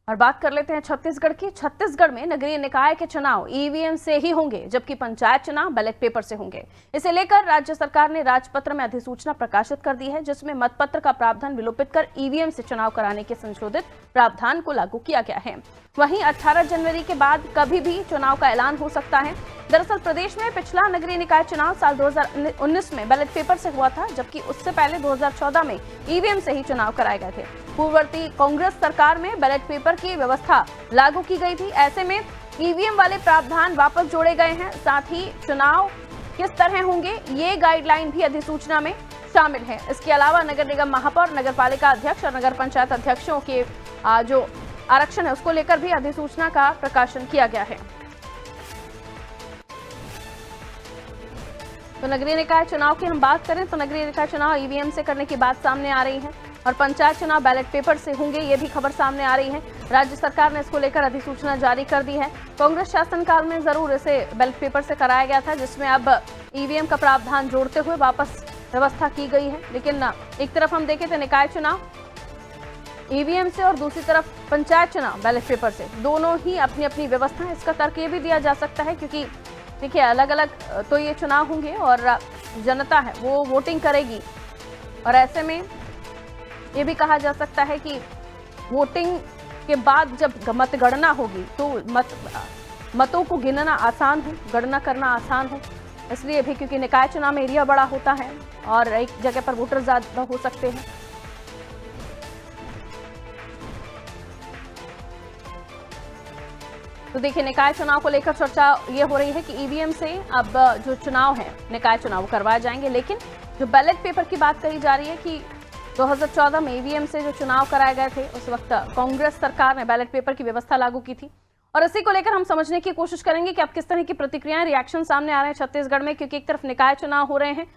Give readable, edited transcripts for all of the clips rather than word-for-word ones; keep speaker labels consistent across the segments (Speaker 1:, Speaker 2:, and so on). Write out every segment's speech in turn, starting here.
Speaker 1: और बात कर लेते हैं छत्तीसगढ़ की। छत्तीसगढ़ में नगरीय निकाय के चुनाव ईवीएम से ही होंगे, जबकि पंचायत चुनाव बैलेट पेपर से होंगे। इसे लेकर राज्य सरकार ने राजपत्र में अधिसूचना प्रकाशित कर दी है, जिसमें मतपत्र का प्रावधान विलोपित कर ईवीएम से चुनाव कराने के संशोधित प्रावधान को लागू किया गया है। वहीं 18 जनवरी के बाद कभी भी चुनाव का ऐलान हो सकता है। दरअसल प्रदेश में पिछला नगरीय निकाय चुनाव साल 2019 में बैलेट पेपर से हुआ था, जबकि उससे पहले 2014 में ईवीएम से ही चुनाव कराए गए थे। पूर्ववर्ती कांग्रेस सरकार में बैलेट पेपर की व्यवस्था लागू की गई थी। ऐसे में ईवीएम वाले प्रावधान वापस जोड़े गए हैं। साथ ही चुनाव किस तरह होंगे, ये गाइडलाइन भी अधिसूचना में शामिल है। इसके अलावा नगर निगम महापौर, नगर पालिका अध्यक्ष और नगर पंचायत अध्यक्षों के जो आरक्षण है उसको लेकर भी अधिसूचना का प्रकाशन किया गया है। तो नगरीय निकाय चुनाव की हम बात करें तो नगरीय निकाय चुनाव ईवीएम से करने की बात सामने आ रही है और पंचायत चुनाव बैलेट पेपर से होंगे, ये भी खबर सामने आ रही है। राज्य सरकार ने इसको लेकर अधिसूचना जारी कर दी है। कांग्रेस शासनकाल में जरूर इसे बैलेट पेपर से कराया गया था, जिसमें अब ईवीएम का प्रावधान जोड़ते हुए वापस व्यवस्था की गई है। लेकिन एक तरफ हम देखें तो निकाय चुनाव ईवीएम से और दूसरी तरफ पंचायत चुनाव बैलेट पेपर से, दोनों ही अपनी अपनी व्यवस्था है। इसका तर्क ये भी दिया जा सकता है क्योंकि देखिए अलग अलग तो ये चुनाव होंगे और जनता है वो वोटिंग करेगी, और ऐसे में ये भी कहा जा सकता है कि वोटिंग के बाद जब मतगणना होगी तो मतों को गिनना आसान हो, गणना करना आसान हो। इसलिए भी क्योंकि निकाय चुनाव में एरिया बड़ा होता है और एक जगह पर वोटर ज्यादा हो सकते हैं। तो देखिए निकाय चुनाव को लेकर चर्चा ये हो रही है कि ईवीएम से अब जो चुनाव है निकाय चुनाव करवाए जाएंगे। लेकिन जो बैलेट पेपर की बात करी जा रही है कि 2014 में ईवीएम से जो चुनाव कराए गए थे उस वक्त कांग्रेस सरकार ने बैलेट पेपर की व्यवस्था लागू की थी, और इसी को लेकर हम समझने की कोशिश करेंगे कि अब किस तरह की प्रतिक्रियाएं, रिएक्शन सामने आ रहे हैं छत्तीसगढ़ में, क्योंकि एक तरफ निकाय चुनाव हो रहे हैं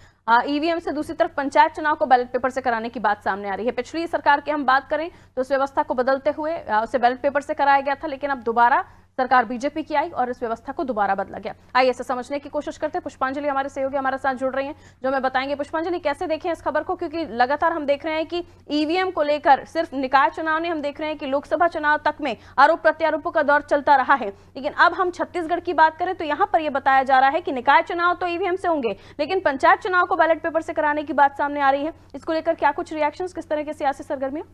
Speaker 1: ईवीएम से, दूसरी तरफ पंचायत चुनाव को बैलेट पेपर से कराने की बात सामने आ रही है। पिछली सरकार की हम बात करें तो उस व्यवस्था को बदलते हुए उसे बैलेट पेपर से कराया गया था, लेकिन अब दोबारा सरकार बीजेपी की आई और इस व्यवस्था को दोबारा बदला गया। आइए इसे समझने की कोशिश करते हैं। पुष्पांजलि हमारे सहयोगी हमारे साथ जुड़ रही हैं, जो हमें बताएंगे। पुष्पांजलि, कैसे देखें इस खबर को, क्योंकि लगातार हम देख रहे हैं कि ईवीएम को लेकर सिर्फ निकाय चुनाव नहीं, हम देख रहे हैं कि लोकसभा चुनाव तक में आरोप प्रत्यारोपों का दौर चलता रहा है। लेकिन अब हम छत्तीसगढ़ की बात करें तो यहाँ पर यह बताया जा रहा है कि निकाय चुनाव तो ईवीएम से होंगे, लेकिन पंचायत चुनाव को बैलेट पेपर से कराने की बात सामने आ रही है। इसको लेकर क्या कुछ रिएक्शन, किस तरह की सियासी सरगर्मियां?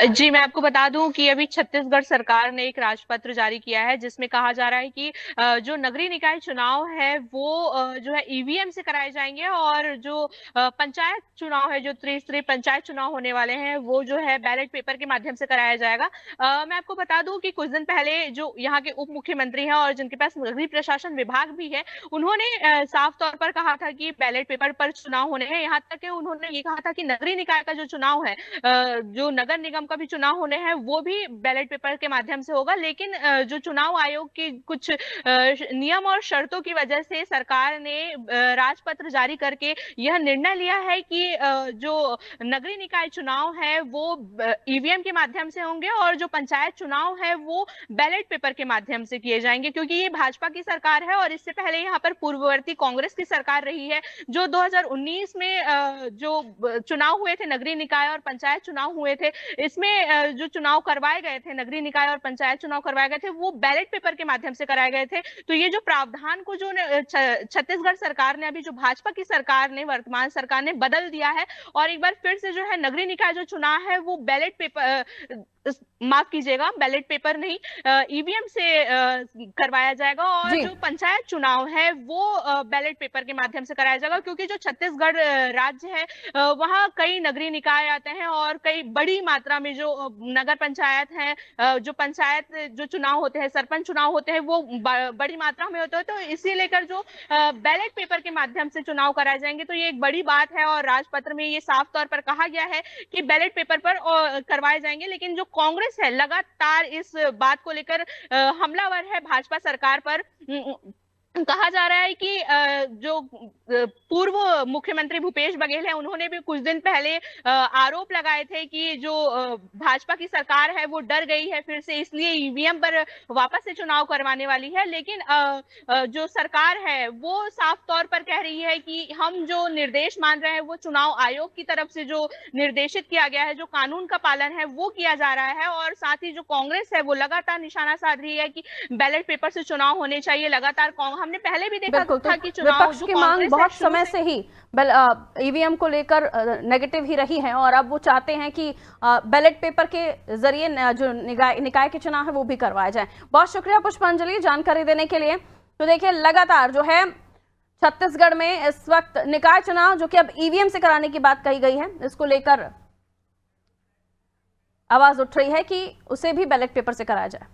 Speaker 2: जी मैं आपको बता दूं कि अभी छत्तीसगढ़ सरकार ने एक राजपत्र जारी किया है, जिसमें कहा जा रहा है कि जो नगरीय निकाय चुनाव है वो जो है ईवीएम से कराए जाएंगे, और जो पंचायत चुनाव है, जो त्रिस्तरीय पंचायत चुनाव होने वाले हैं, वो जो है बैलेट पेपर के माध्यम से कराया जाएगा। मैं आपको बता दूं कि कुछ दिन पहले जो यहाँ के उप मुख्यमंत्री हैं और जिनके पास नगरीय प्रशासन विभाग भी है, उन्होंने साफ तौर पर कहा था कि बैलेट पेपर पर चुनाव होने हैं। यहाँ तक कि उन्होंने ये कहा था कि नगरीय निकाय का जो चुनाव है, जो नगर निगम का भी चुनाव होने हैं, वो भी बैलेट पेपर के माध्यम से होगा। लेकिन जो चुनाव आयोग की कुछ नियम और शर्तों की वजह से सरकार ने राजपत्र जारी करके यह निर्णय लिया है कि जो नगरीय निकाय चुनाव है वो ईवीएम के माध्यम से होंगे और जो पंचायत चुनाव है वो बैलेट पेपर के माध्यम से किए जाएंगे, क्योंकि ये भाजपा की सरकार है और इससे पहले यहाँ पर पूर्ववर्ती कांग्रेस की सरकार रही है। जो 2019 में जो चुनाव हुए थे, नगरीय निकाय और पंचायत चुनाव हुए थे, इसमें जो चुनाव करवाए गए थे, नगरीय निकाय और पंचायत चुनाव करवाए गए थे, वो बैलेट पेपर के माध्यम से कराए गए थे। तो ये जो प्रावधान को जो छत्तीसगढ़ सरकार ने, अभी जो भाजपा की सरकार ने, वर्तमान सरकार ने बदल दिया है, और एक बार फिर से जो है नगरीय निकाय जो चुनाव है वो बैलेट पेपर, माफ कीजिएगा, बैलेट पेपर नहीं, ईवीएम से करवाया जाएगा, और
Speaker 1: जी
Speaker 2: जो पंचायत चुनाव है वो बैलेट पेपर के माध्यम से कराया जाएगा। क्योंकि जो छत्तीसगढ़ राज्य है वहाँ कई नगरीय निकाय आते हैं और कई बड़ी मात्रा में जो नगर पंचायत है, जो पंचायत जो चुनाव होते हैं, सरपंच चुनाव होते हैं, वो बड़ी मात्रा में होते हैं। तो इसी लेकर जो बैलेट पेपर के माध्यम से चुनाव कराए जाएंगे, तो ये एक बड़ी बात है और राजपत्र में ये साफ तौर पर कहा गया है कि बैलेट पेपर पर करवाए जाएंगे। लेकिन जो कांग्रेस है लगातार इस बात को लेकर हमलावर है भाजपा सरकार पर। कहा जा रहा है कि जो पूर्व मुख्यमंत्री भूपेश बघेल है, उन्होंने भी कुछ दिन पहले आरोप लगाए थे कि जो भाजपा की सरकार है वो डर गई है फिर से, इसलिए ईवीएम पर वापस से चुनाव करवाने वाली है। लेकिन जो सरकार है वो साफ तौर पर कह रही है कि हम जो निर्देश मान रहे हैं वो चुनाव आयोग की तरफ से जो निर्देशित किया गया है, जो कानून का पालन है वो किया जा रहा है। और साथ ही जो कांग्रेस है वो लगातार निशाना साध रही है कि बैलेट पेपर से चुनाव होने चाहिए। लगातार हमने पहले भी देखा
Speaker 1: बिल्कुल,
Speaker 2: था
Speaker 1: तो
Speaker 2: कि चुनाव
Speaker 1: विपक्ष
Speaker 2: जो
Speaker 1: की मांग
Speaker 2: कांग्रेस
Speaker 1: बहुत
Speaker 2: है शुरू
Speaker 1: समय से ही ईवीएम को लेकर नेगेटिव ही रही है, और अब वो चाहते हैं कि बैलेट पेपर के जरिए जो निकाय के चुनाव है वो भी करवाए जाए। बहुत शुक्रिया पुष्पांजलि जानकारी देने के लिए। तो देखिए, लगातार जो है छत्तीसगढ़ में इस वक्त निकाय चुनाव जो कि अब ईवीएम से कराने की बात कही गई है, इसको लेकर आवाज उठ रही है कि उसे भी बैलेट पेपर से कराया जाए।